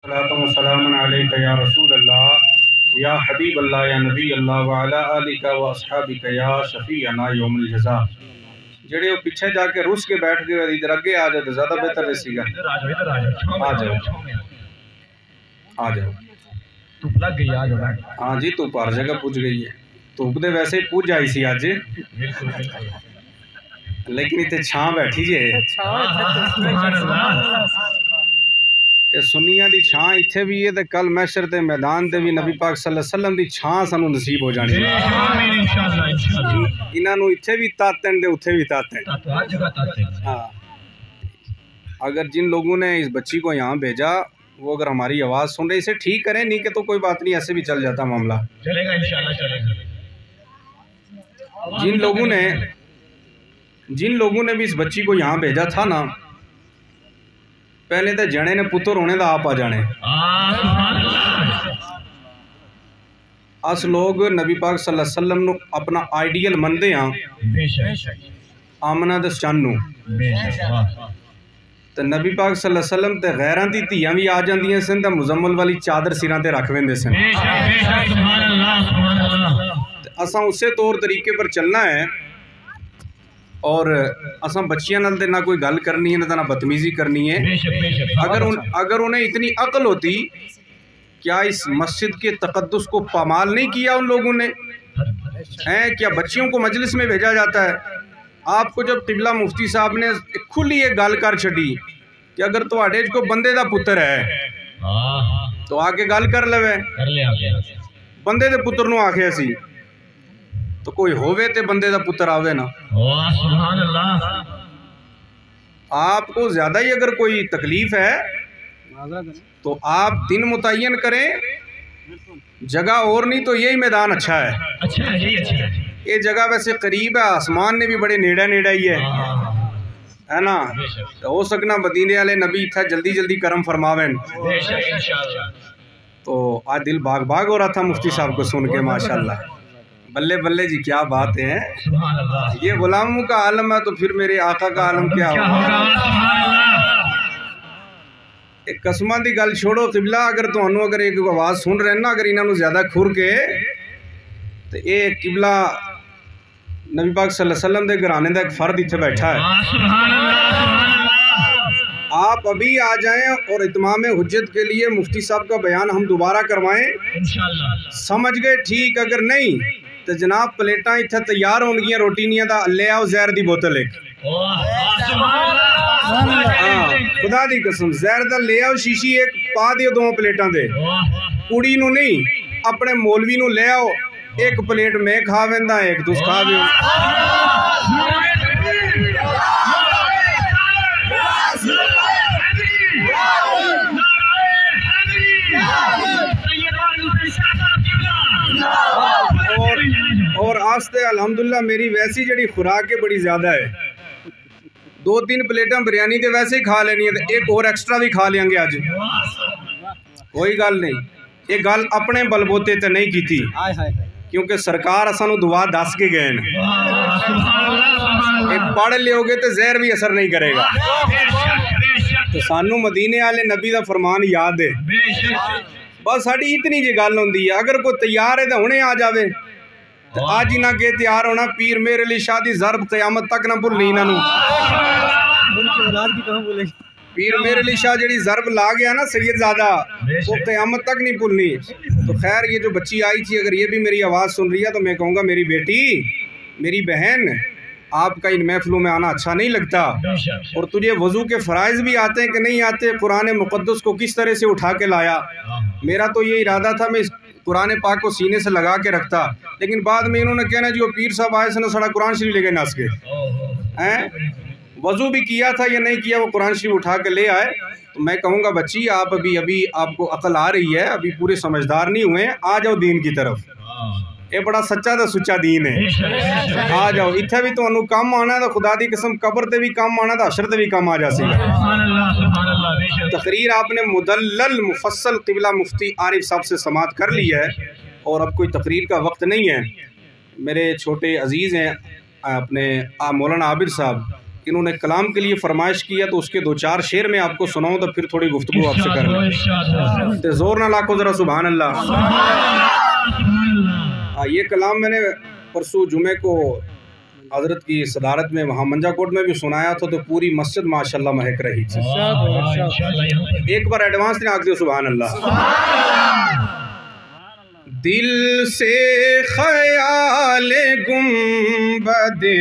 सलाम अलैका या रसूल अल्लाह या हबीब अल्लाह या नबी अल्लाह व अला आलिका व अस्हाबिका या शफीअना यौमुल जज़ा। जेड़े वो पीछे जाके रुस के बैठ गए इधर आगे आ जाओ तो ज़्यादा बेहतर रहेगा। आ जाओ आ जाओ, धुप लग गई आ जाओ। हाँ जी, धुप हर जगह पुज गई है। धुप दे वैसे ही पुज आई सी अज, लेकिन इतने छां बैठी जे सुनिया दी छां इत्थे भी है ते कल मैशर दे मैदान दे भी नबी पाक सल्लल्लाहु अलैहि वसल्लम दी छां सानू नसीब हो जानी है। इन्हां नू इत्थे भी तातन दे उत्थे भी तातन। हाँ, अगर जिन लोगों ने इस बच्ची को यहाँ भेजा वो अगर हमारी आवाज़ सुन रहे इसे ठीक करें, नहीं कि तो कोई बात नहीं, ऐसे भी चल जाता मामला। चलेगा इंशाल्लाह चलेगा। जिन लोगों ने भी इस बच्ची को यहाँ भेजा था ना, पहले तो जने ने पुत्र होने का आप आ जाने। अस लोग नबी पाक सल्लल्लाहु अलैहि वसल्लम नू अपना आइडियल मनते हाँ, आमना दे चन्नू तो नबी पाक सल्लल्लाहु अलैहि वसल्लम ते गैरां दी धीआं भी आ जांदियां सन ते मुजम्मल वाली चादर सिरां ते रख वेंदे सन। असां उसे तौर तरीके पर चलना है और असां बच्चियां नाल ते ना कोई गल करनी है ना बदतमीजी करनी है। अगर उन्हें इतनी अक्ल होती, क्या इस मस्जिद के तकद्दुस को पामाल नहीं किया उन लोगों ने? हैं क्या बच्चियों को मजलिस में भेजा जाता है? आपको जब क़िबला मुफ्ती साहब ने खुली एक गल कर छड़ी कि अगर तुहाडे को बंदे दा पुत्र है तो आके गल कर लवे, बंदे दे पुत्र नू आखे सी तो कोई होवे ते बंदे दा पुत्र आवे ना। आपको ज्यादा ही अगर कोई तकलीफ है तो आप दिन मुतय्यन करें, जगह और नहीं तो यही मैदान अच्छा है। ये जगह वैसे करीब है, आसमान ने भी बड़े नेड़ा नेड़ा ही है ना। तो हो सकना मदीने वाले नबी था जल्दी जल्दी करम फरमावें। तो आज दिल बाग बाग हो रहा था मुफ्ती साहब को सुन के, माशाल्लाह, बल्ले बल्ले जी, क्या बात है। ये गुलामों का आलम है तो फिर मेरे आका का आलम क्या होगा। एक कसमां दी गल छोड़ो, क़िबला अगर तुहानू अगर एक आवाज़ सुन रहे ना, अगर इन्होंने ज़्यादा खुर के तो ये क़िबला नबी पाक सल्लल्लाहु अलैहि वसल्लम दे घराने का एक फर्द इत्थे बैठा है। आप अभी आ जाएं और इत्माम हुज्जत के लिए मुफ्ती साहब का बयान हम दोबारा करवाएं। समझ गए? ठीक। अगर नहीं तो जनाब प्लेटा इत्थे तैयार होंगियां रोटियां दा, ले आओ जहर दी बोतल एक। हाँ, खुदा दी कसम, जहर दा ले आओ शीशी एक, पा दियो 2 प्लेटां दे। कुड़ी नू नहीं, अपने मौलवी नू ले आओ, एक प्लेट मैं खा वेंदा, एक तुस खा दियो। और आस्ते अल्हम्दुलिल्लाह मेरी वैसी जड़ी खुराक है बड़ी ज़्यादा है, 2-3 प्लेटा बिरयानी तो वैसे ही खा लेनी है, एक और एक्स्ट्रा भी खा लेंगे आज, कोई गल नहीं। ये गल अपने बलबोते ते नहीं की, क्योंकि सरकार असानू दुआ दस के गए हैं। पढ़ लियोगे तो जहर भी असर नहीं करेगा। तो सानू मदीने वाले नबी का फरमान याद है, बस साड़ी इतनी जी गल होंदी है। अगर कोई तैयार है तो हुणे आ जावे, तो आज ही ना के तैयार होना। पीर मेरे लिए शादी ज़रब क़यामत तक ना भुलनी इन्हों। पीर मेरे लिए शाह जी ज़रब ला गया ना सैयदज़ादा, वो क़यामत तक नहीं भूलनी। तो खैर ये जो बच्ची आई थी, अगर ये भी मेरी आवाज़ सुन रही है तो मैं कहूँगा मेरी बेटी, मेरी बहन, आपका इन महफिलों में आना अच्छा नहीं लगता। और तुझे वज़ू के फ़राइज़ भी आते हैं कि नहीं आते? कुरान मुक़द्दस को किस तरह से उठा के लाया? मेरा तो ये इरादा था मैं इस कुरान पाक को सीने से लगा के रखता, लेकिन बाद में इन्होंने कहना जी वो पीर साहब आए सन सारा कुरान शरीफ लेके नस के हैं। वज़ू भी किया था या नहीं किया, वो कुरान शरीफ उठा के ले आए। तो मैं कहूँगा बच्ची, आप अभी आपको अकल आ रही है, अभी पूरे समझदार नहीं हुए, आ जाओ दीन की तरफ। ये बड़ा सच्चा तो सुच्चा दीन है, आ जाओ। इत्थे भी तुहानू कम आना तो खुदा दी कसम कब्र ते भी कम आना तो हशर ते भी कम आ जाएगा। तकरीर आपने मुदल्लल मुफस्सल क़िबला मुफ्ती आरिफ साहब से समाअत कर ली है और अब कोई तकरीर का वक्त नहीं है। मेरे छोटे अजीज़ हैं अपने मौलाना आबिद साहब, इन्होंने कलाम के लिए फरमाइश किया तो उसके 2-4 शेर में आपको सुनाऊं तो फिर थोड़ी गुफ्तगू आपसे कर लूं। तो जोर ना लाखो ज़रा सुभान अल्लाह। ये कलाम मैंने परसों जुमे को हज़रत की सदारत में वहाँ मंजाकोट में भी सुनाया था, तो पूरी मस्जिद माशाल्लाह महक रही थी। एक बार एडवांस ने आख दिया सुभान अल्लाह। दिल से ख्याल गुंबदे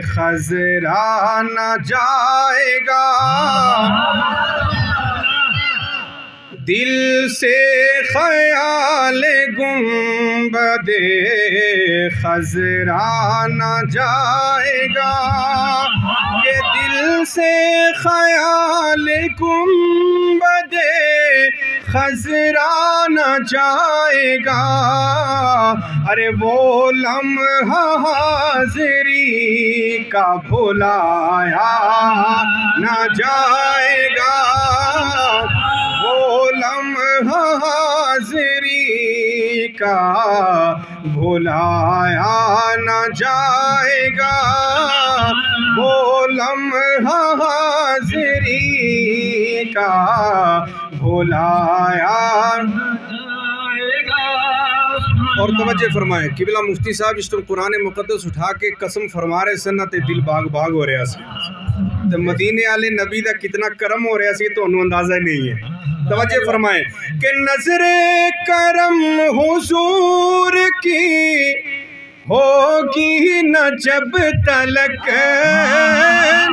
खजरा न जाएगा, दिल से ख्याल गुंबदे खजरा न जाएगा, ये दिल से ख्याल गुंबदे खजरा न जाएगा। अरे वो लम्हा हाज़िरी का भुलाया न जाएगा, वो लम्हा हाज़िरी का भुलाया न जाएगा, वो लम्हा हाज़िरी का भुलाया। और तवज्जो फरमाए किबला मुफ्ती साहब इस टाइम कुरान मुक़द्दस उठा के कसम फरमा रहे सन ते दिल बाग बाग हो रहा सी, तो मदीने वाले नबी का कितना करम हो रहा सी तो अंदाजा ही नहीं है। तवज्जो फरमाए कि नजरे करम हुजूर की होगी न जब तलक,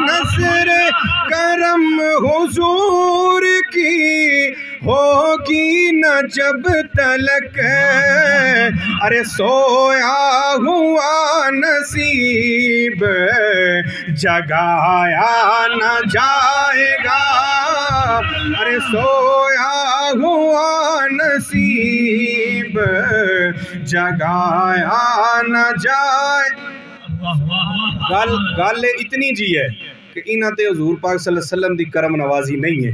नजरे करम हुजूर की होगी न जब तलक। अरे सोया हुआ नसीब जगाया न जाएगा, अरे सोया हुआ नसीब जगाया न जाए। गल इतनी जी है कि इन्हां ते हुजूर पाक सल्लल्लाहु अलैहि वसल्लम दी करम नवाजी नहीं है।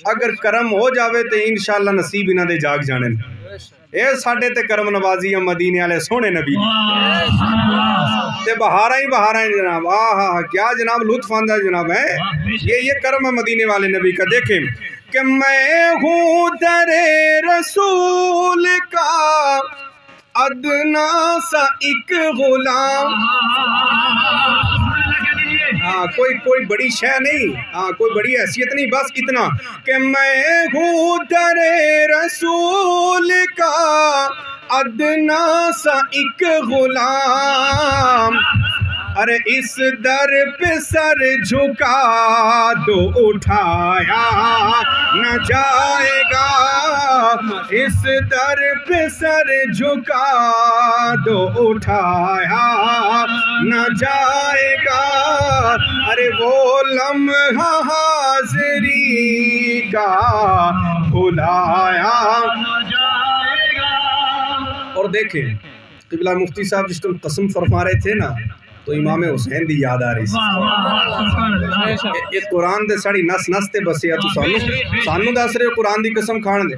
अगर करम हो जावे तो इंशाअल्लाह नसीब इन्हां दे जाग जाने। ए साडे ते करम नवाजी है मदीने वाले सोहने नबी ते बहारा ही जनाब। आहा क्या जनाब लुत्फ आंदा जनाब है। ये करम है मदीने वाले नबी का। देखें कि मैं हूँ दरे रसूल का अदना सा एक गुलाम। हाँ कोई बड़ी शय नहीं, हाँ कोई बड़ी हैसियत नहीं, बस इतना कि मैं हूँ दरे रसूल का अदना सा एक गुलाम। अरे इस दर पे सर झुका दो उठाया न जाएगा, इस दर पे सर झुका दो उठाया न जाएगा। अरे वो लम्हा हाज़िरी का भुलाया न जाएगा। और देखें क़िबला मुफ्ती साहब जिस टाइम कसम फरमा रहे थे ना तो इमाम हुसैन दी याद आ रही थी। कुरान दे साड़ी नस नस ते बसे तू सानू दस रहे हो कुरान दी कसम खान दे।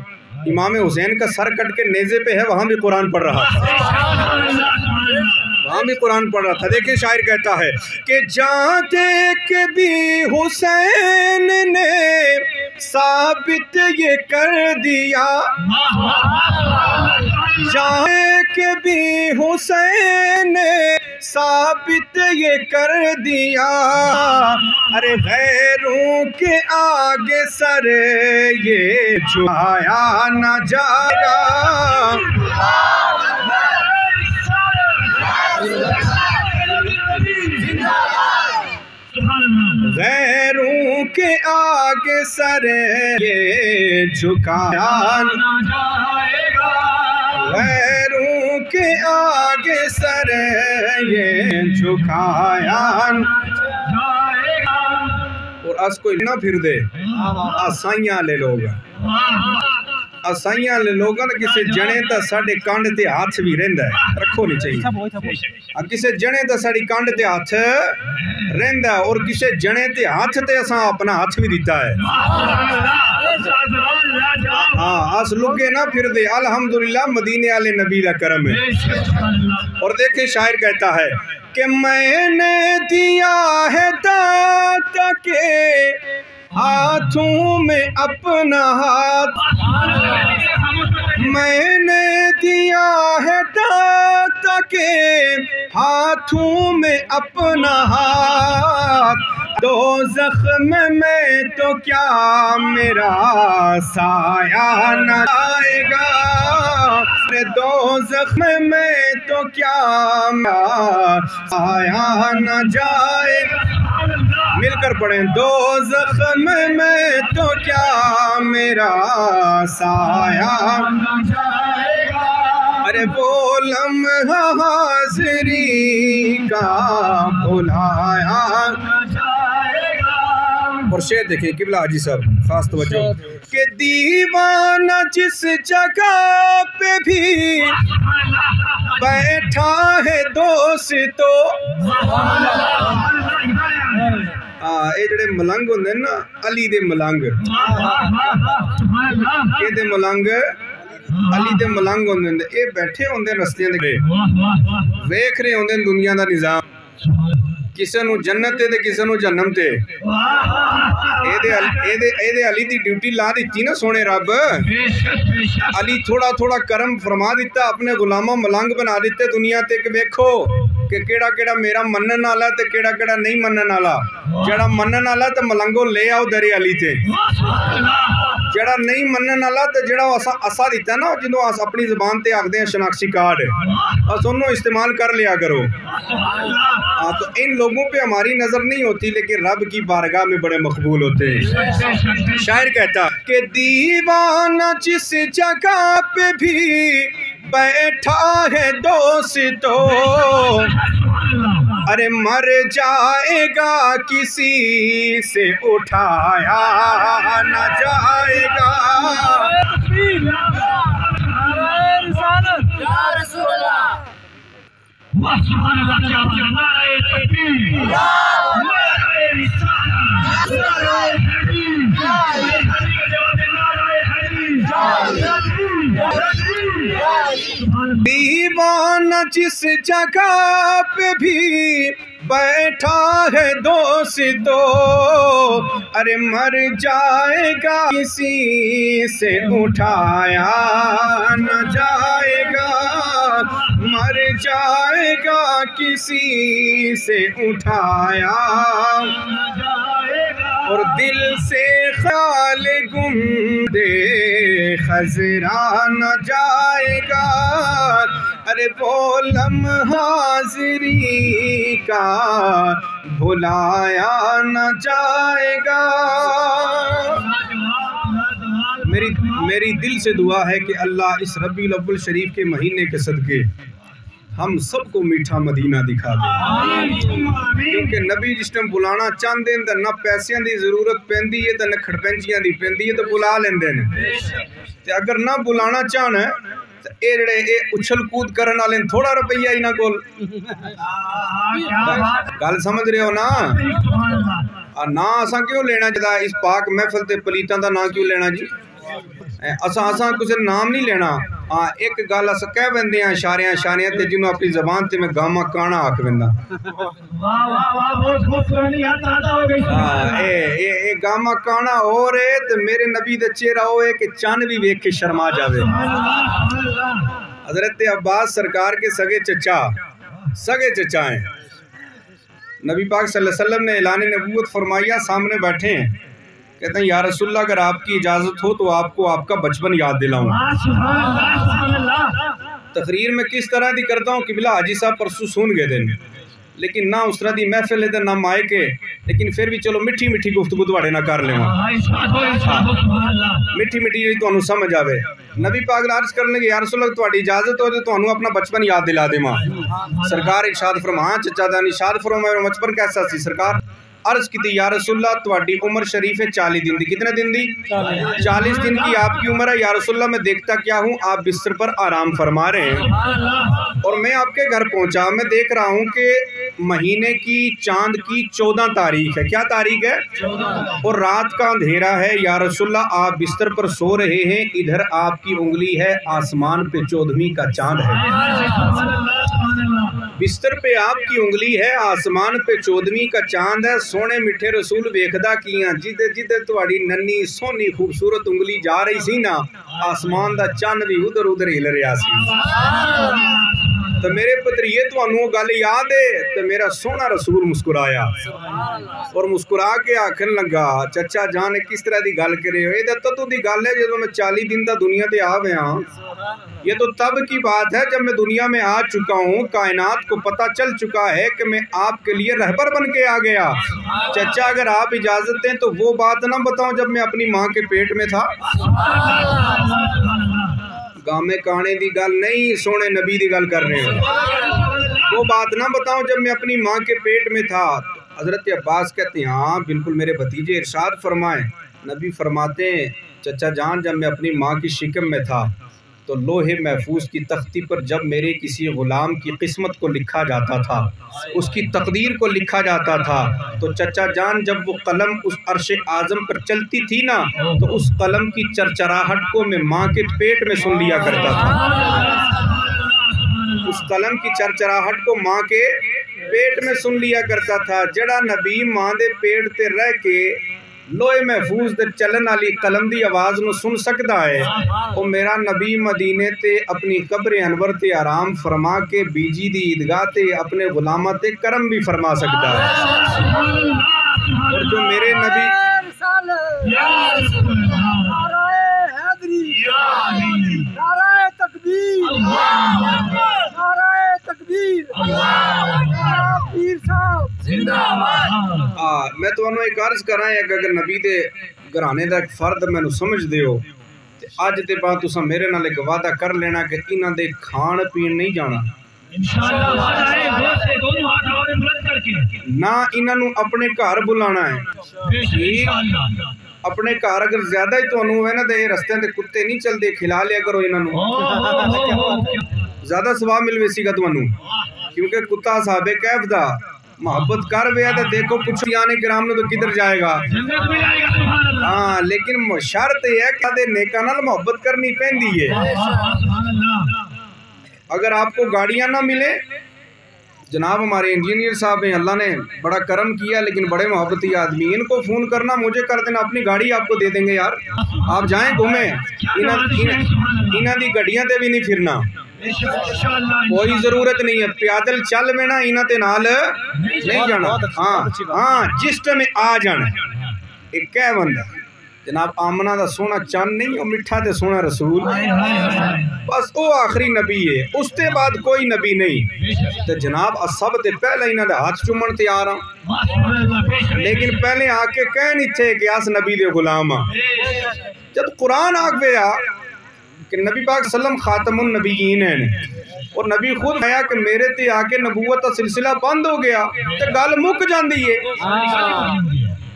इमाम हुसैन का सर कट के नेज़े पे है, वहां भी कुरान पढ़ रहा था, वहां भी कुरान पढ़ रहा था। देखिए शायर कहता है कि जहाँ देख भी हुसैन ने साबित ये कर दिया, जहाँ के भी हुसैन ने साबित ये कर दिया। अरे गैरों के आगे सर ये झुकाया न जाएगा, गैरों के आगे सर ये झुकाया न जाएगा, गैरों के आगे सर ये झुकाया न जाएगा। और अस कोई ना फिर दे आसाइयां ले लोग, असाइयां ले लोग ना किसी जने तो साढ़े कंड ते हाथ भी रहिंदा है, रखो नहीं चाहिए। किसी जने तो साड़ी कंड ते हाथ रहिंदा और किसी जने ते हाथ ते असा अपना हाथ भी दिता है। हाँ अस लुगे ना फिर दे, अल्हम्दुलिल्लाह मदीने वाले नबी का करम है। और देखे शायर कहता है कि मैंने दिया है दाता के हाथों में अपना हाथ, मैंने दिया है दाता के हाथों में अपना हाथ, दो जख्म में तो क्या मेरा साया न आएगा, दो जख्म में तो क्या मेरा साया न जाएगा। मिलकर पढ़ें, दो जख्म में तो क्या मेरा साया न जाएगा, अरे वो लम्हा हाज़िरी का भुलाया। और शेर देखिए किबला हाजी साहब खास तवज्जो के दीवाना जिस जगह पे भी बैठा है दोस्तों, ये जड़े मलंग होंगे ना अली दे मलंग, के मलंग अली दे मलंग होंगे, ये बैठे होंगे रस्तियां दे वेख रहे होंगे दुनिया का निज़ाम, किसी नूं जन्नत ते किसी नूं जन्नम ते। एदे अली दी ड्यूटी ला दी ना सोने रब, अली थोड़ा थोड़ा करम फरमा दिता, अपने गुलामा मलंग बना दिते दुनिया ते कि वेखो कि केड़ा केड़ा मेरा मनन वाला ते केड़ा केड़ा नहीं मनन वाला। जेड़ा मनन वाला ते मलंगो ले आओ दरे अली ते, जेड़ा नहीं मनन वाला ते जेड़ा असा दिता ना जिन्हों अस अपनी जुबान ते आखदे हैं शनाख्ती कार्ड, अस उन्होंने इस्तेमाल कर लिया करो। तो इन लोगों पे हमारी नजर नहीं होती, लेकिन रब की बारगाह में बड़े मकबूल होते हैं। शायर कहता कि दीवाना जिस जगह पे भी बैठा है दोस्तों, अरे मर जाएगा किसी से उठाया न जाएगा। दीवाना जिस जगह पे भी बैठा है दोस्तों, अरे मर जाएगा किसी से उठाया न जाएगा, मर जाएगा किसी से उठाया न जाएगा। और दिल से ख्याल गुम दे खजरा न जाएगा, अरे वो लम्हा हाज़िरी का भुलाया न जाएगा। मेरी दिल से दुआ है कि अल्लाह इस रबीउल अव्वल शरीफ के महीने के सदके हम सबको मीठा मदीना दिखा दे, क्योंकि नबी जिस टाइम बुलाना चाहते हैं तो ना पैसों की जरूरत पैंदी है तो ना खड़पेंचियां की पैंदी है, तो बुला लेंदे ने। ते अगर ना बुलाना चाहना तो ये जड़े उछल कूद करने वाले थोड़ा रुपया इन्हों को, गल समझ रहे हो ना? ना असा क्यों लेना चाहिए इस पाक महफिल ते पलीतां दा ना क्यों लेना जी? असा कुछ नाम नहीं लेना। हाँ एक गल अस कह वेंदे हैं इशारियां इशारियां ते जिन्हों अपनी जबान ते मैं गामा काना आख वेंदा। ए गामा काना हो रहे ते मेरे नबी दा चेहरा होए कि चन्न भी वेख के शर्मा जावे। हजरत अब्बास सरकार के सगे चचा हैं। नबी पाक सल्लल्लाहु अलैहि वसल्लम ने ऐलान नबूवत फरमाया, सामने बैठे हैं, कहते हैं या रसूलल्लाह अगर आपकी इजाज़त हो तो आपको आपका बचपन याद दिलाऊं। तकरीर में किस तरह की करता हूँ किबला हाजी साहब परसों सुन गए दिन, लेकिन ना उस तरह की महफिल है ना माए के, लेकिन फिर भी चलो मिठी मिठी गुफ्तगू तुहाडे नाल कर लेवां, मिठी मिठी जी तुहानू समझ आवे। नबी पाक अर्ज करने लगे या रसूलल्लाह तुहाडी इजाज़त हो तो तुहानू अपना बचपन याद दिला देवां। सरकार इरशाद फरमाया चचा दा इरशाद फरमाया बचपन कैसा सी? सरकार अर्ज की या रसूलल्लाह तुहाडी उम्र शरीफ है 40 दिन दी। कितने दिन दी? 40 दिन की आपकी उम्र है या रसूलल्लाह। मैं देखता क्या हूँ आप बिस्तर पर आराम फरमा रहे हैं और मैं आपके घर पहुँचा, मैं देख रहा हूँ कि महीने की चांद की 14 तारीख है। क्या तारीख है? और रात का अंधेरा है। या रसूलल्लाह आप बिस्तर पर सो रहे हैं, इधर आपकी उंगली है, आसमान पे 14वीं का चांद है। बिस्तर पे आपकी उंगली है, आसमान पे 14वीं का चांद है। सोने मिठे रसूल वेखदा किया जिदे जिदे तुहाड़ी नन्नी सोनी खूबसूरत उंगली जा रही सी ना, आसमान दा चंद भी उधर उधर हिल रहा सी। तो मेरे पतरिए तुहानू गल याद है? तो मेरा सोना रसूल मुस्कुराया और मुस्कुरा के आखन लगा, चचा जान किस तरह की गल करे हो? ये तो दी गल है जो मैं 40 दिन का दुनिया ते आ गया। ये तो तब की बात है जब मैं दुनिया में आ चुका हूँ, कायनात को पता चल चुका है कि मैं आपके लिए रहबर बन के आ गया। चचा अगर आप इजाजत दें तो वो बात ना बताऊं जब मैं अपनी माँ के पेट में था। गामे काने की गल नहीं, सोने नबी की गल कर रहे हो। वो बात ना बताऊं जब मैं अपनी माँ के पेट में था। हजरत अब्बास कहते हैं हाँ बिल्कुल मेरे भतीजे इरशाद फरमाए। नबी फरमाते हैं चचा जान जब मैं अपनी माँ की शिकम में था तो लोहे महफूज की तख्ती पर जब मेरे किसी गुलाम की किस्मत को लिखा जाता था, उसकी तकदीर को लिखा जाता था, तो चचा जान जब वो कलम उस अर्श आज़म पर चलती थी ना, तो उस कलम की चरचराहट को मैं माँ के पेट में सुन लिया करता था। उस कलम की चरचराहट को माँ के पेट में सुन लिया करता था। जड़ा नबी माँ दे पेट ते रह के लोहे महफूज दे चलन वाली कलम दी आवाज़ नूं सुन सकता है, वो मेरा नबी मदीने ते अपनी कब्र अनवर ते आराम फरमा के बीजी दी ईदगाह ते अपने गुलामा ते करम भी फरमा सकता है। और जो मेरे नबी मैं तो एक अर्ज करा है कि अगर नबी दे घराने का एक फर्द मैनू समझते हो तो अज के बाद तुसा मेरे नाल एक वादा कर लेना कि इन्हां दे खाण पीण नहीं जाना ना, इन्हों अपने घर बुलाना है। अपने घर अगर ज्यादा ही तुहानू होवे ना तो ये रस्ते ते कुत्ते नहीं चलते, खिला लिया करो इन्हों, ज्यादा सवाब मिल वेसीगा तुहानू। क्योंकि कुत्ता साहबे कैफ दा मोहब्बत कर गया तो देखो पुछियाने किराम ने तो किधर जाएगा। हाँ लेकिन शर्त यह है कि नेका नाल मोहब्बत करनी पैंदी है। अगर आपको गाड़ियां ना मिले, जनाब हमारे इंजीनियर साहब हैं, अल्लाह ने बड़ा करम किया लेकिन बड़े मोहब्बती आदमी, इनको फ़ोन करना मुझे कर देना, अपनी गाड़ी आपको दे देंगे यार, आप जाएं घूमें। इन्हां दी गड्डियां ते भी नहीं फिरना, कोई जरूरत नहीं है, पैदल चल में ना इन्हां ते नाल नहीं जाना। हाँ जिस टाइम आ जाना एक कह बंदा जनाब आमना दा सोना चंद नहीं और मिठा ते सोना रसूल, बस वो आखिरी नबी है, उसके बाद कोई नबी नहीं। तो जनाब सब ते पहले इन्हां दे हाथ चुमन तैयार हाँ, लेकिन पहले आके कह नहीं थे कि अस नबी दे गुलाम हाँ। जब कुरान आ गया कि नबी पाक सल्लम खातमुन नबीयीन हैं और नबी खुद आया कि मेरे ते आके नबूवत का सिलसिला बंद हो गया तो गल मुक जाती है।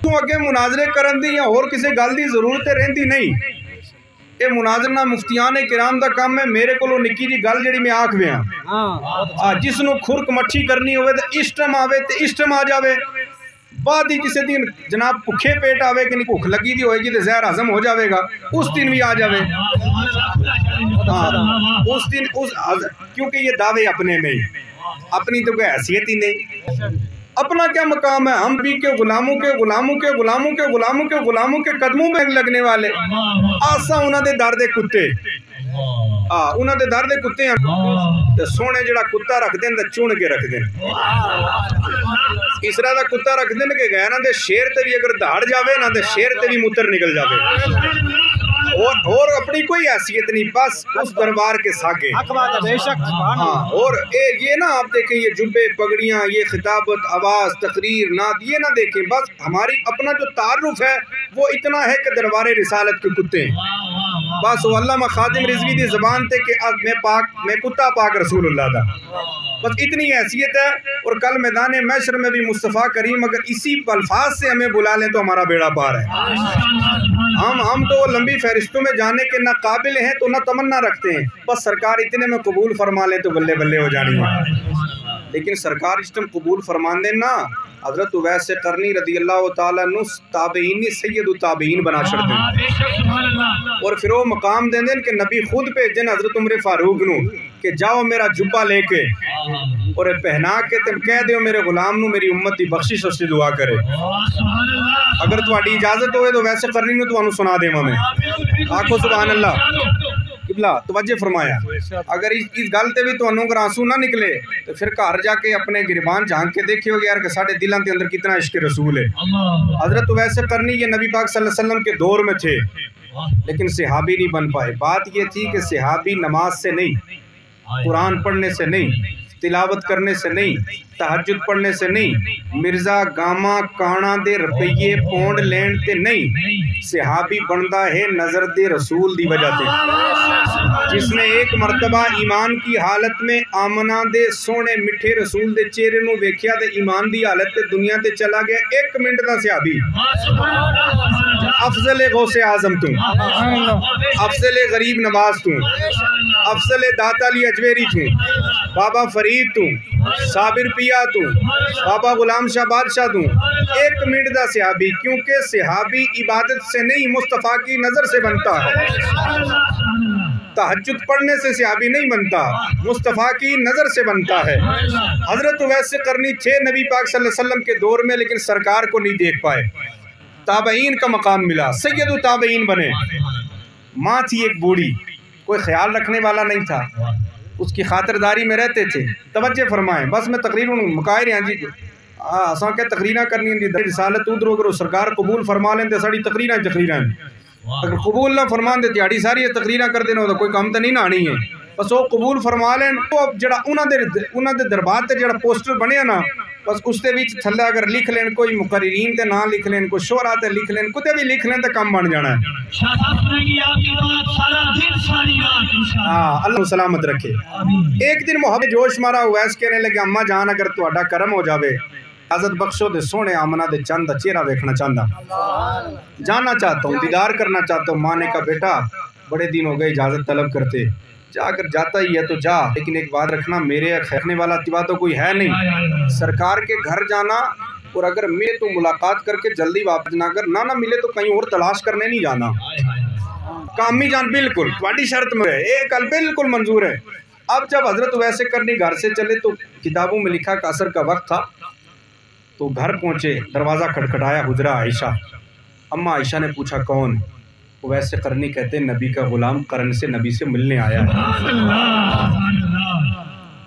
तू अगे मुनाजरे करन दी या होर किसी गल दी जरूरत रहिंदी नहीं। ये मुनाजरा मुफ्तियान किराम दा काम है। मेरे को निक्की जी गल जिहड़ी मैं आख विया जिसनों खुरक मट्ठी करनी होवे तो इस टाइम आवे तो इस टाइम आ जावे, बाद ही किसी दिन जनाब भुखे पेट आवे कि नहीं भुख लगी दी होएगी तो जहर हजम हो जाएगा, उस दिन भी आ जावे। हाँ उस दिन क्योंकि ये दावे अपने नहीं, अपनी तो कोई हैसियत ही नहीं, अपना क्या मकाम है। हम भी के गुलामों के गुलामों के गुलामों के गुलामों के गुलामों के कदमों में लगने वाले आसा उन्होंने दर दे कुत्ते, उन्होंने दर दे कुत्ते हैं तो सोने जड़ा कुत्ता रख दें तो चुन के रख दें, इस तरह का कुत्ता रख दें कि गैरां दे शेर ते भी अगर दहाड़ जावे ना तो शेर ते भी मूत्र निकल जावे, और अपनी कोई हैसियत नहीं, बस उस दरबार के सागे। हाँ और ये ना आप देखें ये जुब्बे पगड़ियाँ, ये खिताबत आवाज़ तकरीर नात ये ना देखें, बस हमारी अपना जो तारुफ है वो इतना है कि दरबार रिसालत के कुत्ते हैं। बस वो अल्लामा खादिम रिजवी की ज़बान थे कि मैं कुत्ता पाक रसूलुल्लाह दा, बस इतनी हैसियत है। और कल मैदान मैशर में भी मुस्तफ़ा करीम अगर इसी अल्फाज से हमें बुला लें तो हमारा बेड़ा पार है। हम तो लंबी फहरिस्तों में जाने के ना काबिल हैं तो ना तमन्ना रखते हैं, बस सरकार इतने में कबूल फरमा ले तो बल्ले बल्ले हो जानी है। लेकिन सरकार इस टाइम कबूल फरमान देना हजरत उवैस करनी रदी अल्लाह तआला नु ताबईन सैयद ताबईन बना छड़ दें और फिर वो मकाम दें कि नबी खुद भेजन हजरत उमर फारूक नु कि जाओ मेरा जुब्बा लेके और पहना के तुम कह दो मेरे गुलाम नु मेरी उम्मत की बख्शिश उसकी दुआ करे। अगर तुम्हारी इजाजत होए तो वैसे करनी नु तुहानू सुना देवां मैं। आखो सुभान अल्लाह। किबला तवज्जो फरमाया। अगर इस गल ते भी तुहानू अगर आंसू ना निकले तो फिर घर जाके अपने गिरबान झांक के देखियो यार कि साडे दिलों के अंदर कितना इश्क रसूल है। हजरत वैसे करनी ये नबी पाक सल्लल्लाहु अलैहि वसल्लम के दौर में थे लेकिन सहाबी नहीं बन पाए। बात ये थी कि सहाबी नमाज से नहीं, कुरान पढ़ने से नहीं, तिलावत करने से नहीं, तहज्जुद पढ़ने से नहीं, मिर्जा गामा काना दे रुपये पौंड लैंड ते नहीं, सहाबी बनता है नजर दे रसूल दी वजह से। जिसने एक मरतबा ईमान की हालत में आमना दे सोने मिठे रसूल दे चेहरे नू वेख्या ते ईमान दी हालत ते दुनिया ते चला गया। 1 मिनट दा सहाबी अफजल गौसे आजम तू, अफजल गरीब नवाज तू, अफजल दाता अली अजमेरी तू, बाबा फरीद तू, साबिर पिया तू, बाबा गुलाम शाह बादशाह तू, 1 मिनट दा सहाबी। क्योंकि सहाबी इबादत से नहीं मुस्तफ़ा की नज़र से बनता है। तहज्जुद पढ़ने से सहाबी नहीं बनता, मुस्तफ़ा की नज़र से बनता है। हजरत वैसे करनी थे नबी पाक सल्लल्लाहु अलैहि वसल्लम के दौर में लेकिन सरकार को नहीं देख पाए। ताबईन का मकाम मिला, सैयद ताबईन बने। माँ थी एक बूढ़ी, कोई ख्याल रखने वाला नहीं था, उसकी खातिरदारी में रहते थे। तवज्जो फरमाएं। बस मैं तकरीबन मुकाए रहा जी असा क्या तकरीर करनी रिसालत उधर अगर सरकार कबूल फरमा लें तो साड़ी तकरीर अगर कबूल ना फरमान दे दिहाड़ी सारी तकरीर कर देना तो कोई काम तो नहीं ना आनी है। बस वो कबूल फरमा लें तो जरा उन्होंने दरबार से जरा पोस्टर बने ना बस उसके थले अगर लिख लें कोई मुकर्रीन ते ना लिख लें, कोई शोरा ते लिख लें, कुछ भी लिख लें तो काम बन जाना है। हाँ अल्लाह सलामत रखे। एक दिन मोहब्बत जोश मारा उवैस कहने लगे अम्मा जान अगर तुहाडा करम हो जावे इजाजत बख्शो दे सोने आमना दे चंद दा चेहरा देखना चाहता, जाना चाहता हूँ, दीदार करना चाहता हूँ। माँ ने कहा बेटा बड़े दिन हो गए इजाजत तलब करते, जा अगर जाता ही है तो जा, लेकिन एक बात रखना मेरे रखने वाला तिवा तो कोई है नहीं। सरकार के घर जाना और अगर मिले तो मुलाकात करके जल्दी वापस ना, अगर ना मिले तो कहीं और तलाश करने नहीं जाना। कामी जान बिल्कुल तुम्हारी शर्त में है, एक कल बिल्कुल मंजूर है। अब जब हजरत वैसे करनी घर से चले तो किताबों में लिखा कि असर का वक्त था तो घर पहुंचे, दरवाज़ा खटखटाया, हुजरा आयशा। अम्मा आयशा ने पूछा कौन? वैसे करनी कहते नबी का गुलाम करन से नबी से मिलने आया है।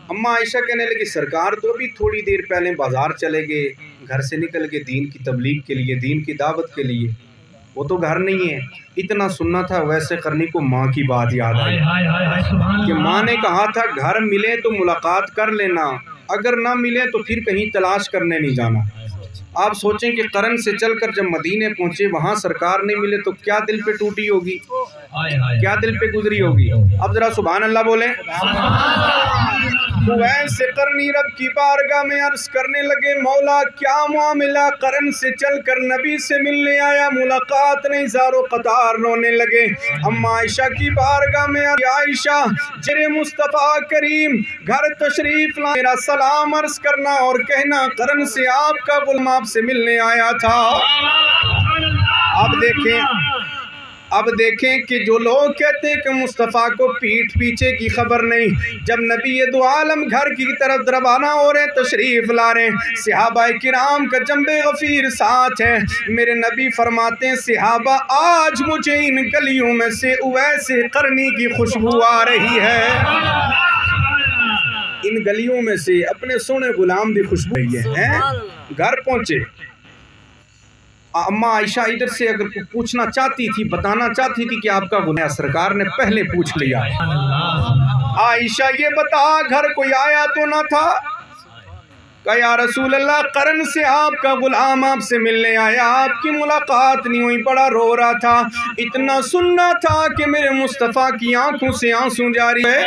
अम्मा आयशा कहने लगी सरकार तो अभी थोड़ी देर पहले बाजार चले गए, घर से निकल के दीन की तबलीग के लिए, दीन की दावत के लिए, वो तो घर नहीं है। इतना सुनना था वैसे करनी को माँ की बात याद आई कि माँ ने कहा था घर मिले तो मुलाकात कर लेना, अगर ना मिले तो फिर कहीं तलाश करने नहीं जाना। आप सोचें कि करन से चलकर जब मदीने पहुंचे वहां सरकार नहीं मिले तो क्या दिल पे टूटी होगी, क्या दिल पे गुजरी होगी। अब जरा सुभान अल्लाह बोले। वैसे करनी रब की बारगाह में अर्ज करने लगे मौला क्या मामला, करन से चलकर नबी से मिलने आया, मुलाकात नहीं, ज़ारो कतार रोने लगे। अम्मा आयशा की बारगाह में आयशा जरे मुस्तफ़ा करीम घर तशरीफ ला, मेरा सलाम अर्ज करना और कहना करन से आपका गुलाम आपसे मिलने आया था। अब देखें कि जो लोग कहते हैं कि मुस्तफ़ा को पीठ पीछे की खबर नहीं, जब नबी ये दो आलम घर की तरफ रवाना हो रहे, तशरीफ ला रहे, सहाबा किराम का जंबे गफीर साथ है। मेरे नबी फरमाते हैं सहाबा आज मुझे इन गलियों में से उवैसे करनी की खुशबू आ रही है, इन गलियों में से अपने सोने गुलाम की खुशबू है। घर पहुंचे, अम्मा आयशा इधर से अगर पूछना चाहती थी, बताना चाहती थी कि आपका गुनाह, सरकार ने पहले पूछ लिया। आयशा ये बता घर कोई आया तो ना था? कहा या रसूल अल्लाह, करन से आपका गुलाम आपसे मिलने आया, आपकी मुलाकात नहीं हुई, बड़ा रो रहा था, इतना सुनना था कि मेरे मुस्तफ़ा की आंखों से आंसू जारी है।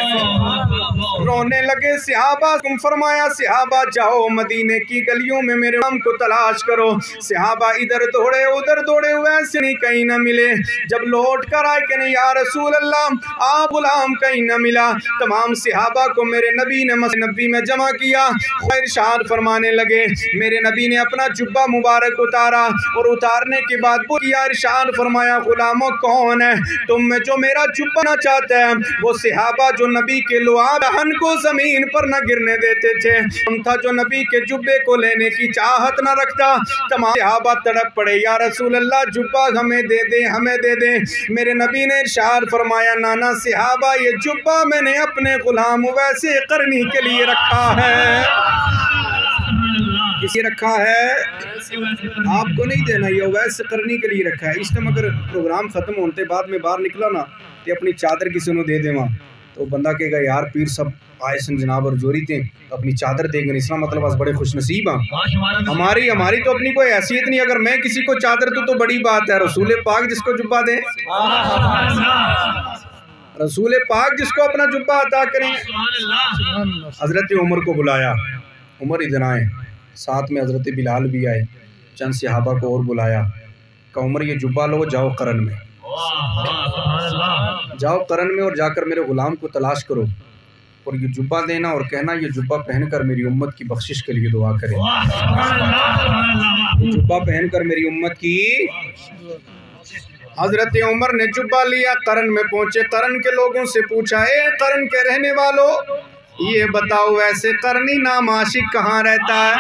रोने लगे सहाबा। तुम फरमाया सहाबा जाओ मदीने की गलियों में मेरे गुलाम को तलाश करो। सहाबा इधर दौड़े उधर दौड़े, वैसे नहीं कहीं ना मिले। जब लौट कर आए कि नहीं या रसूल अल्लाह, आप गुलाम कहीं ना मिला। तमाम सहाबा को मेरे नबी ने मस्जिद नबी में जमा किया। इरशाद फरमाने लगे, मेरे नबी ने अपना जुब्बा मुबारक उतारा और उतारने के बाद किया, इरशाद फरमाया गुलामों कौन है तुम में जो मेरा जुब्बा ना चाहता है? वो सहाबा जो नबी के लुआब हन को जमीन पर न गिरने देते थे, हम था जो नबी के जुब्बे को लेने की चाहत न रखता। तमाम सहाबा तड़प पड़े, या रसूल अल्लाह जुब्बा हमें दे दे, हमें दे दे। मेरे नबी ने इरशाद फरमाया, नाना सहाबा ये जुब्बा मैंने अपने गुलाम वैसे करनी के लिए रखा है। किसी रखा है, आपको नहीं देना, ये वैसे करने के लिए रखा है। इस टाइम अगर प्रोग्राम ख़त्म होने बाद में बाहर निकला ना तो अपनी चादर किसी को दे देवा, तो बंदा कहेगा यार पीर सब आए सन जनाब और जोरी थे, तो अपनी चादर देंगे। इसका मतलब बस बड़े खुश नसीब हाँ। हमारी तो अपनी कोई हैसियत नहीं। अगर मैं किसी को चादर दूँ तो बड़ी बात है, रसूल पाक जिसको जुब्बा दे, रसूल पाक जिसको अपना जुब्बा अता करें। हज़रत उमर को बुलाया, उमर इधर आए, साथ में हज़रत बिलाल भी आए, चंद सहाबा को और बुलाया। कहा उमर ये जुब्बा लो, जाओ करन में, जाओ करन में और जाकर मेरे गुलाम को तलाश करो और ये जुब्बा देना और कहना ये जुब्बा पहनकर मेरी उम्मत की बख्शिश के लिए दुआ करे। जुब्बा पहनकर मेरी उम्मत की। हजरत उमर ने जुब्बा लिया, करन में पहुंचे, करन के लोगों से पूछा, ए करन के रहने वालों ये बताओ वैसे करनी नाम आशिक कहाँ रहता है?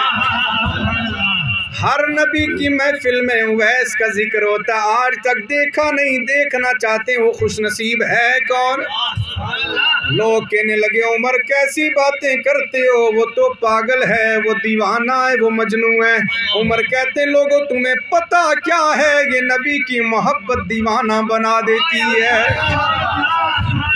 हर नबी की महफिल में उवैस का जिक्र होता, आज तक देखा नहीं, देखना चाहते वो खुश नसीब है कौन? लोग कहने लगे उमर कैसी बातें करते हो, वो तो पागल है, वो दीवाना है, वो मजनू है। उमर कहते लोगों तुम्हें पता क्या है, ये नबी की मोहब्बत दीवाना बना देती है।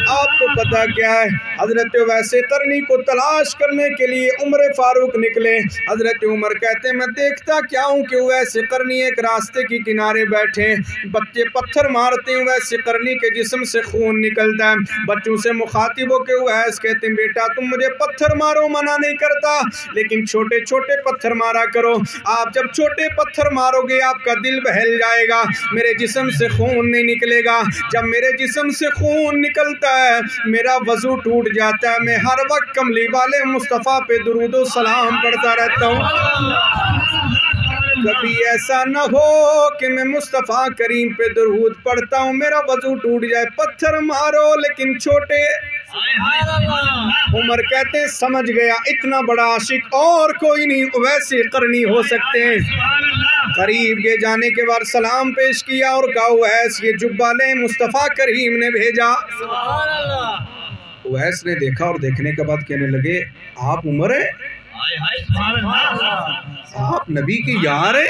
आपको पता क्या है? हजरत वैसे करनी को तलाश करने के लिए उमर फारूक निकले। हजरत उमर कहते मैं देखता क्या हूँ कि वैसे करनी एक रास्ते के किनारे बैठे, बच्चे पत्थर मारते हैं, वैसे करनी के जिस्म से खून निकलता है। बच्चों से मुखातिब होकर वैसे कहते हैं बेटा तुम मुझे पत्थर मारो, मना नहीं करता, लेकिन छोटे छोटे पत्थर मारा करो। आप जब छोटे पत्थर मारोगे आपका दिल बहल जाएगा, मेरे जिस्म से खून नहीं निकलेगा। जब मेरे जिस्म से खून निकलता है मेरा वजू टूट जाता है। मैं हर वक्त कमली वाले मुस्तफ़ा पे दुरूदो सलाम पढ़ता रहता हूँ। कभी ऐसा न हो कि मैं मुस्तफ़ा करीम पे दुरूद पढ़ता हूँ मेरा वजू टूट जाए। पत्थर मारो लेकिन छोटे। उमर कहते हैं समझ गया, इतना बड़ा आशिक और कोई नहीं वैसे करनी हो सकते हैं। करीब के जाने के बाद सलाम पेश किया और कहा वैस ये जुब्बा ले, मुस्तफ़ा करीम ने भेजा। वैस ने देखा और देखने के बाद कहने लगे आप उमर है, आप नबी के यार है,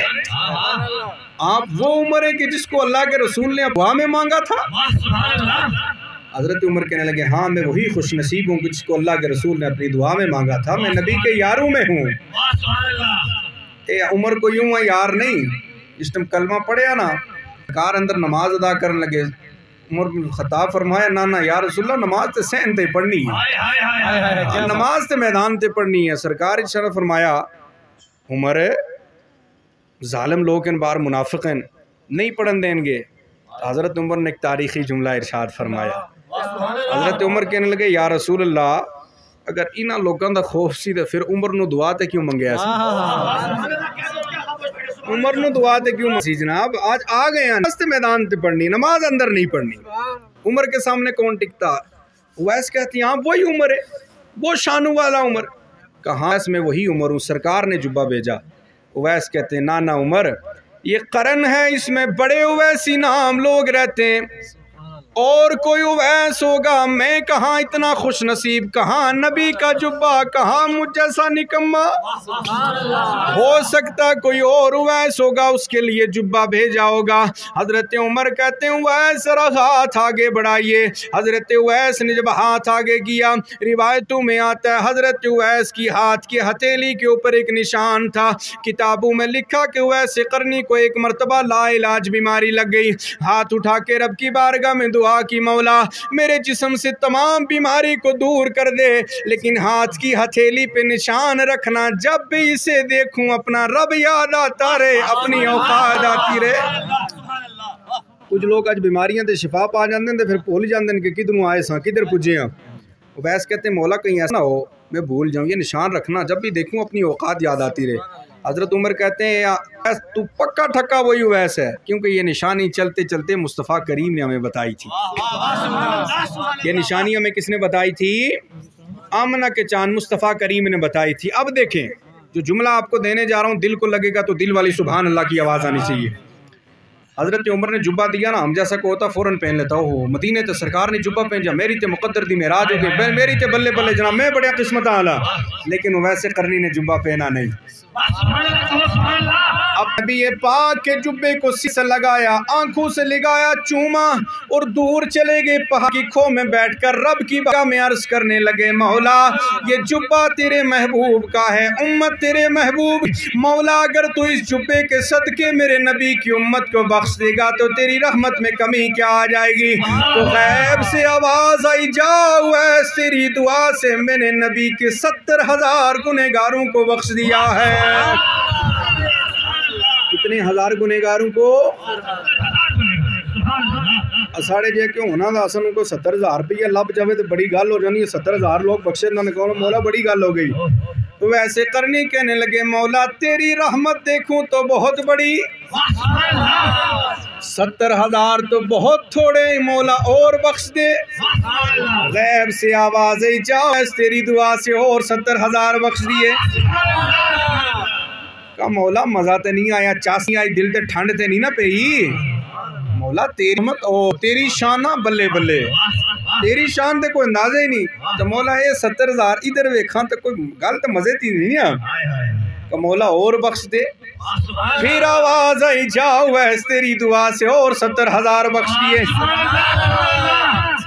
आप वो उमर है कि जिसको अल्लाह के रसूल ने दुआ में मांगा था। हजरत उमर कहने लगे हाँ मैं वही खुश नसीब हूँ जिसको अल्लाह के रसूल ने अपनी दुआ में मांगा था, मैं नबी के यारों में हूँ। उमर को यूं है यार नहीं, जिस टाइम कलमा पढ़े ना कार अंदर नमाज अदा करने लगे, उमर बिन खत्ताब फरमाया ना ना यार रसूलल्लाह नमाज तो सहन ते पढ़नी है, नमाज तो मैदान ते पढ़नी है। सरकार इशारा फरमाया उमर जालिम लोग इन बार मुनाफिकन नहीं पढ़न देंगे। हज़रत उमर ने एक तारीख़ी जुमला इरशाद फरमाया। हज़रत उमर कहने लगे या रसूलल्लाह अगर इन्हां लोगों का खौफ सी तो फिर उमर नूं दुआ ते क्यों मंगया सी? उमर नूं दुआ ते क्यों मंगी जनाब? आज आ गए हैं मस्त मैदान ते पढ़नी, नमाज अंदर नहीं पढ़नी। उमर के सामने कौन टिकता? वैस कहती हाँ वही उमर है, वो शानू वाला उमर। कहाँ मैं वही उमर हूँ, सरकार ने जुब्बा भेजा। वैस कहते ना ना उमर ये करन है, इसमें बड़े उवैसी नाम लोग रहते हैं। और कोई उवैस होगा, मैं कहाँ इतना खुश नसीब, कहाँ नबी का जुब्बा, कहाँ मुझ जैसा निकम्मा। हो सकता कोई और उवैस होगा, उसके लिए जुब्बा भेजा होगा। हजरत उमर कहते हैं उवैस जरा हाथ आगे बढ़ाइए। हजरत उवैस ने जब हाथ आगे किया, रिवायतों में आता है हजरत उवैस की हाथ की हथेली के ऊपर एक निशान था। किताबों में लिखा कि उवैस करनी को एक मरतबा लाइलाज बीमारी लग गई। हाथ उठा के रब की बारगाह में दुआ की, मौला मेरे जिस्म से तमाम बीमारी को दूर कर दे, लेकिन हाथ की हथेली पे निशान रखना, जब भी इसे देखूं अपना रब याद आता रहे, अपनी औकात आती रहे। कुछ लोग अज बीमारियां ते शिफा पा जाते हैं, फिर भूल जाते हैं कि किधरों आए सा, किधर पुजे हैं। वैस कहते हैं मौला कहीं ऐसा ना हो मैं भूल जाऊँ, ये निशान रखना, जब भी देखूँ अपनी औकात याद आती रहे। हजरत उमर कहते हैं तू पक्का ठक्का वही वैस है, क्योंकि ये निशानी चलते चलते मुस्तफ़ा करीम ने हमें बताई थी। ये निशानी हमें किसने बताई थी? आमना के चांद मुस्तफ़ा करीम ने बताई थी। अब देखें जो जुमला आपको देने जा रहा हूँ, दिल को लगेगा तो दिल वाली सुभान अल्लाह की आवाज़ आनी चाहिए। हजरत उमर ने जुब्बा दिया ना, हम जैसा को होता फ़ौरन पहन लेता हो। मदीने तो सरकार ने जुब्बा पहन जा, मेरी तो मुकद्दर दी मेराज हो गई, मेरी तो बल्ले बल्ले जनाब, मैं बड़ा किस्मत आला। लेकिन वैसे करनी ने जुब्बा पहना नहीं। अब नबी ये पाक के जुब्बे को सीसा लगाया, आंखों से लगाया चूमा, और दूर चले गए पहाड़ की खो में बैठकर रब की बारगाह में अर्ज करने लगे, मौला ये जुब्बा तेरे महबूब का है, उम्मत तेरे महबूब। मौला अगर तू इस जुब्बे के सदके मेरे नबी की उम्मत को बख्श देगा तो तेरी रहमत में कमी क्या आ जाएगी। तो गैब से आवाज आई, जाओ तेरी दुआ से मैंने नबी के 70,000 गुनहगारों को बख्श दिया है। कितने हजार गुनहगारों को? साढ़े जे क्यों होना था असन को 70,000 रुपया लभ जाए तो बड़ी गल हो जानी है। 70,000 लोग बख्शे ना, कहो मौला बड़ी गल हो गई। तो वैसे करनी कहने लगे, मौला तेरी रहमत देखूं तो बहुत बड़ी, 70,000 तो बहुत थोड़े, मौला और बख्श दे। गैब से आवाज आई, जाओ तेरी दुआ से और 70,000 बख्श दिए। का मौला मजा तो नहीं आया, चासी आई, दिल ते ठंड ते नहीं ना पई। मौला तेरी मत ओ तेरी शाना बल्ले बल्ले, तेरी शान दे कोई अंदाजा ही नहीं। तो मौला ये 70,000 इधर वेखा तो कोई गल तो मजे थी नहीं है। का मौला और बख्श दे। फिर आवाज आई, जाओ वैस तेरी दुआ से और 70,000 बख्श दिए।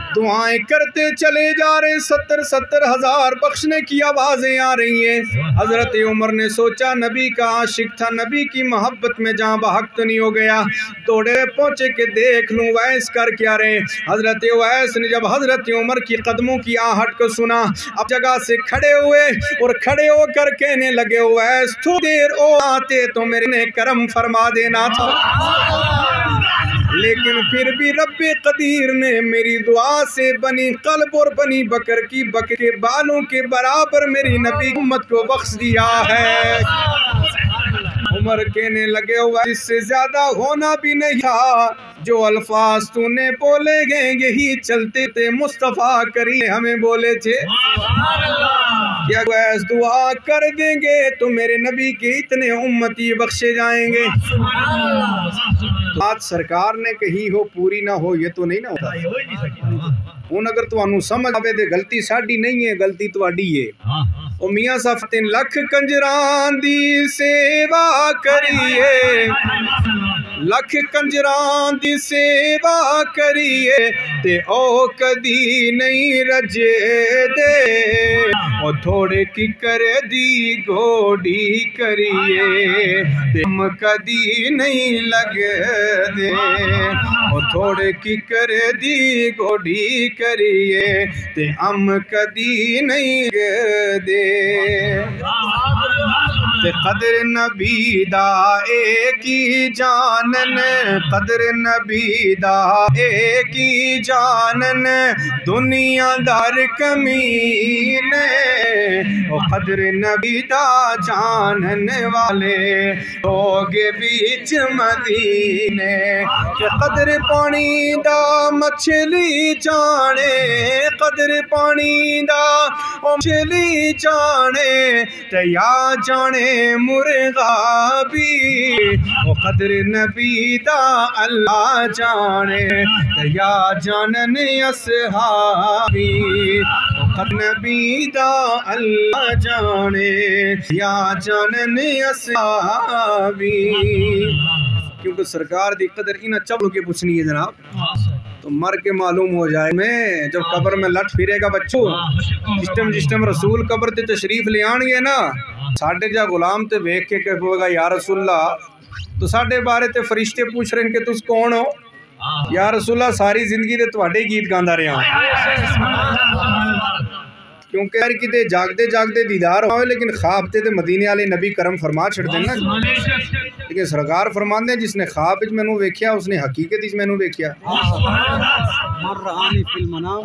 दुआएं करते चले जा रहे, 70,000 बख्शने की आवाजें आ रही हैं। हजरत उमर ने सोचा नबी का आशिक था, नबी की मोहब्बत में जहाँ बहक तो नहीं हो गया। दौड़े पहुंचे के देख लूं वैस कर क्या रहे। हजरत वैस ने जब हजरत उमर की कदमों की आहट को सुना, अब जगह से खड़े हुए और खड़े होकर कहने लगे, वैस थोड़ी देर और आते तो मेरे ने करम फरमा देना था, लेकिन फिर भी रब्बे कदीर ने मेरी दुआ से बनी कल्ब और बनी बकर की बकर के बालों के बराबर मेरी नबी उम्मत को बख्श दिया है। उमर कहने लगे, हुआ इससे ज्यादा होना भी नहीं था। जो अल्फाज तूने बोले गए यही चलते थे, मुस्तफ़ा करी हमें बोले थे क्या वैस दुआ कर देंगे तो मेरे नबी के इतने उम्मती बख्शे जाएंगे। बात सरकार ने कही हो पूरी ना हो ये तो नहीं ना होता। हूँ अगर तुहानू समझ आवे तो गलती साडी नहीं है, गलती तुहाडी है। ओ मियां साहब 3 लाख कंजरां दी सेवा करिए, लख कंजरां दी सेवा करिए ते ओ कदी नहीं रजे दे, ओ थोड़े किकर दी घोड़ी करिए ते हम कदी नहीं लगे दे, ओ थोड़े किकर दी घोड़ी करिए ते हम कदी नहीं दे। ते कदर नबी दा एक ही जानन, कदर नबी दा एक ही जानन, दुनियादार कमीने ओ कदर नबी दा जानन वाले होगे बीच मदीने। ते कदर पानी दा मछली जाने, कदर पानी दा मछली जाने ते या जाने मुर्गाबी ओ कदर नबी दा अल्लाह जाने या जानन असहाबी ओ कदर नबी दा अल्लाह जाने या जानन असहाबी। क्योंकि सरकार दी कदर इन्हें चबल के पूछनी है जनाब, तो मर के मालूम हो जाए। मैं जब कब्र में लट फिरेगा बच्चों, जिस टाइम रसूल कब्र ते तशरीफ ले आएंगे ना, साढ़े जा गुलाम ते वेख के कहेगा या रसूल्ला, तो साढ़े बारे ते फरिश्ते पूछ रहे हैं कि तुस कौन हो। या रसूल्ला सारी जिंदगी ते तुहाडे गीत गांदा रहा, क्योंकि यार किते जागते जागते दीदार हो, लेकिन ख्वाब ते मदीने वाले नबी करम फरमा छड़ते ना। लेकिन सरकार फरमाते हैं जिसने ख्वाब मैनू वेख्या उसने हकीकत मैनू वेख्या।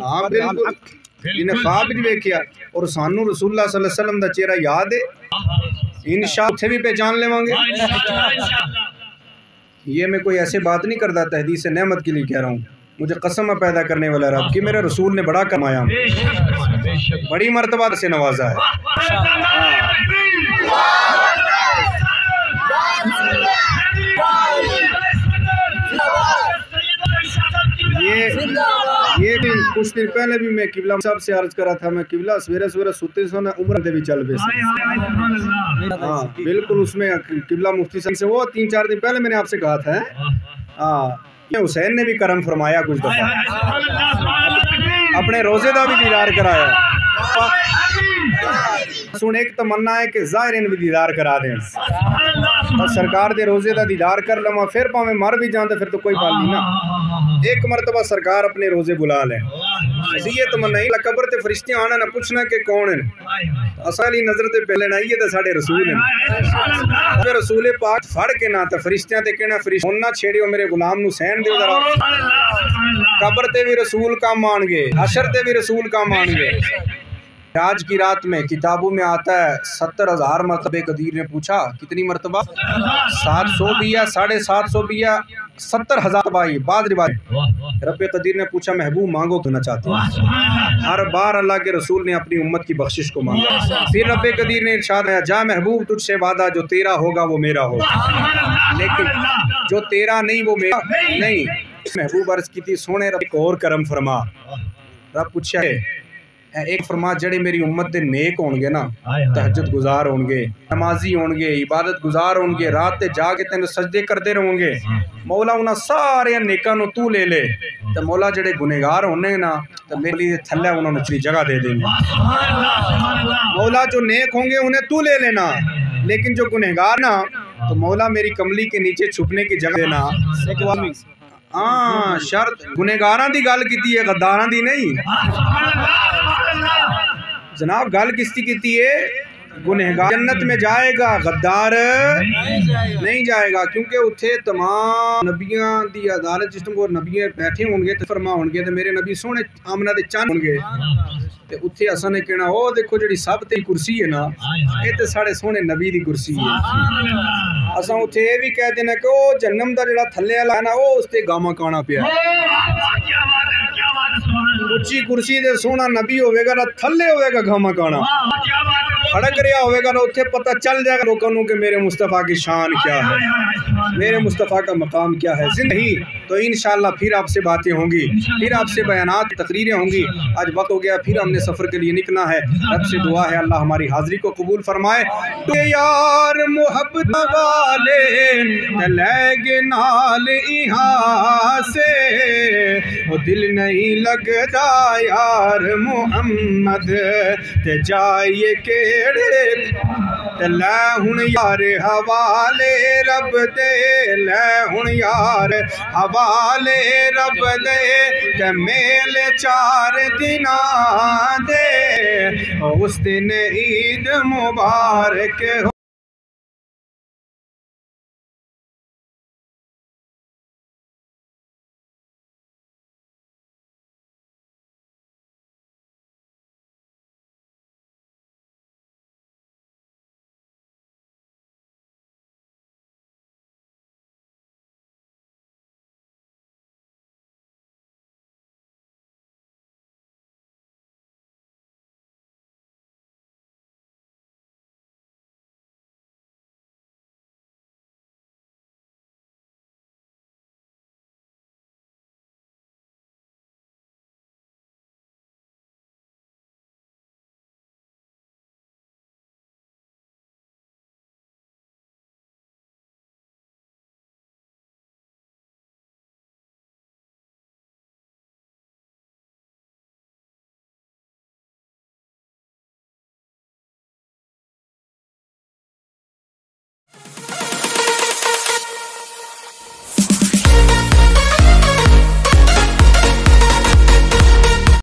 हाँ बिल्कुल, जिन्हें ख्वाब वेख्या। और सानू रसूलुल्लाह सल्लल्लाहु अलैहि वसल्लम दा चेहरा याद है, इंशाअल्लाह उत्थे भी पहचान लेवांगे। ये मैं कोई ऐसे बात नहीं करता, तहदीस नेमत के लिए कह रहा हूँ। मुझे कसम है पैदा करने वाला रब की, मेरे रसूल ने बड़ा कमाया, बड़ी मर्तबा से नवाजा है। ये भी कुछ दिन पहले भी मैं किबला साहब से अर्ज करा था, मैं किबला सवेरे सवेरे सुते सोना उम्र दे भी चल पे। हाँ बिल्कुल, उसमें किबला मुफ्ती साहब से वो 3-4 दिन पहले मैंने आपसे कहा था। हाँ हुसैन ने भी करम फरमाया, कुछ दफा अपने रोजे का भी दीदार कराया। सुन एक तमन्ना है कि ज़ाहिरन भी दीदार करा दें, और सरकार दे रोजे का दीदार कर लवा, फिर भावें मर भी जाते फिर तो कोई बात नहीं ना। एक मरतबा सरकार अपने रोजे बुला लें, ये तमन्ना ही कब्र ते फरिश्ते आना ना पूछना कि कौन है। असली नजर ते पहले ना ये तो साडे रसूल हैं। रसूल पाक फड़ के ना तो फरिश्तियां ते कहना फरिश्ते ना छेड़ियो मेरे गुलाम नू सहन दियो जरा। कब्र ते भी रसूल काम आएंगे, हशर ते भी रसूल काम आएंगे। आज की रात में किताबों में आता है 70,000 मरतबे कदीर ने पूछा, कितनी मरतबा? 700 भी या 750 भी या 70,000 बाई बाद रिवायत। रब्बे कदीर ने पूछा महबूब मांगो क्यों ना चाहते हो? हर बार अल्लाह के रसूल ने अपनी उम्मत की बख्शिश को मांगा। फिर रब्बे कदीर ने इरशाद किया, जा महबूब तुझसे वादा जो तेरा होगा वो मेरा होगा, लेकिन जो तेरा नहीं वो मेरा नहीं। महबूब अर्ज की थी सोने रब एक और करम फरमा। रब पूछा है एक फरमा जड़े मेरी उम्मत दे नेक होंगे ना, तहज्जुद गुजार होंगे, नमाजी होंगे, इबादत गुजार होंगे, रात ते जाके तेन सजदे करते रहोगे, मौला उन्हें सारे नेकां नूं तू ले ले, तो मौला जड़े गुनहगार होने ना तो मेरे थल्ले उन्होंने अच्छी जगह दे देंगे। मौला जो नेक होंगे उन्हें तू ले लेना, लेकिन जो गुनहगार ना तो मौला मेरी कमली के नीचे छुपने की जगह देना। हाँ शर्त गुनहगारां दी गल कीती है, गद्दारां दी नहीं। जनाब गल किसकी कीती है? गुनहगार जन्नत में जाएगा, गद्दार नहीं जाएगा, क्योंकि उत्थे तमाम नबियां दी अदालत जिस को नबियां बैठे होंगे तो फरमा होंगे, तो मेरे नबी सोने आमना दे चंद होंगे, ते उत्थे असां ने कहना ओ देखो जिहड़ी सब ते कुर्सी है ना, ये ते साढ़े सोने नबी दी कुर्सी है। असां उत्थे ये भी कह देना कि ओ जन्नम दा जिहड़ा थल्ले वाला है ना ओ उसते गामा काना पिया। उच्ची कुर्सी दे सोना नबी होवेगा ना थल्ले होवेगा गामा काना, खड़क रहा होगा ना उत्थे पता चल जाएगा लोगों को कि मेरे मुस्तफ़ा की शान क्या है, मेरे मुस्तफ़ा का मकाम क्या है। नहीं तो इंशाअल्लाह फिर आपसे बातें होंगी, फिर आपसे बयानात तकरीरें होंगी। आज वक्त हो गया, फिर हमने सफ़र के लिए निकलना है। रब से दुआ है अल्लाह हमारी हाज़िरी को कबूल फरमाए। तो यार मोहब्बत वाले लगे नाल यहाँ से वो दिल नहीं लगता यार मोहम्मद ते जाइए केड़े लै हुण यार हवाले रब दे, लै हुण यार हवाले रब दे, ते मेले 4 दिना दे उस दिन ईद मुबारक हो।